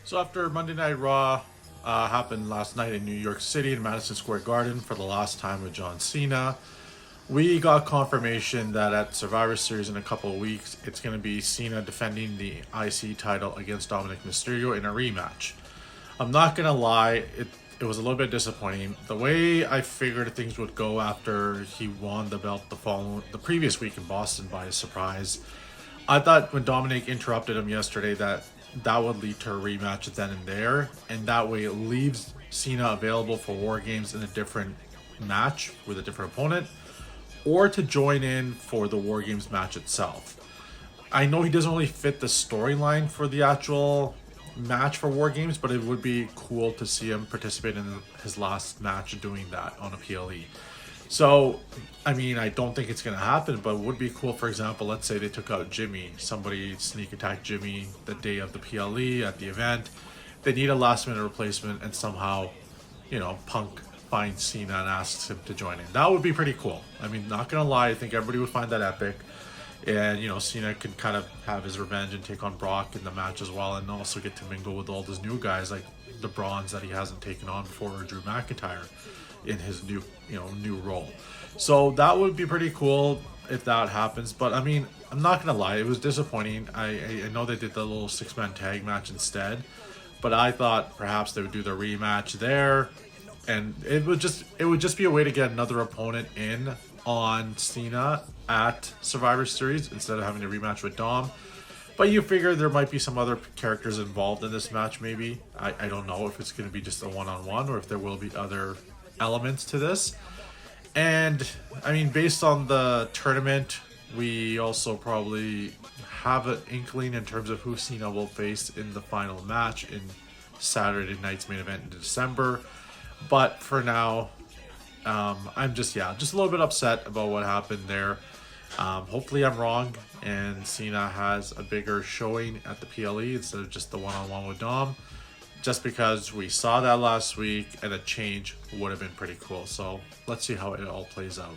So after Monday Night Raw happened last night in New York City in Madison Square Garden for the last time with John Cena, we got confirmation that at Survivor Series in a couple of weeks, it's going to be Cena defending the IC title against Dominic Mysterio in a rematch. I'm not going to lie, it was a little bit disappointing. The way I figured things would go after he won the belt the previous week in Boston by surprise, I thought when Dominic interrupted him yesterday that would lead to a rematch then and there, and that way it leaves Cena available for War Games in a different match with a different opponent, or to join in for the War Games match itself. I know he doesn't really fit the storyline for the actual match for War Games, but it would be cool to see him participate in his last match doing that on a PLE. So, I mean, I don't think it's going to happen, but it would be cool, for example, let's say they took out Jimmy. Somebody sneak attacked Jimmy the day of the PLE at the event. They need a last minute replacement, and somehow, Punk finds Cena and asks him to join in. That would be pretty cool. I mean, not going to lie, I think everybody would find that epic. And, Cena can kind of have his revenge and take on Brock in the match as well, and also get to mingle with all those new guys like the Bronze that he hasn't taken on before, or Drew McIntyre in his new role. So that would be pretty cool if that happens. But I mean, I'm not gonna lie, it was disappointing. I know they did the little 6-man tag match instead, but I thought perhaps they would do the rematch there, and it would just be a way to get another opponent in on Cena at Survivor Series instead of having a rematch with Dom. But you figure there might be some other characters involved in this match, maybe. I don't know if it's going to be just a one-on-one or if there will be other elements to this. And, I mean, based on the tournament, we also probably have an inkling in terms of who Cena will face in the final match in Saturday night's main event in December. But for now, I'm just a little bit upset about what happened there. Hopefully I'm wrong and Cena has a bigger showing at the PLE instead of just the one-on-one with Dom, just because we saw that last week and a change would have been pretty cool. So let's see how it all plays out.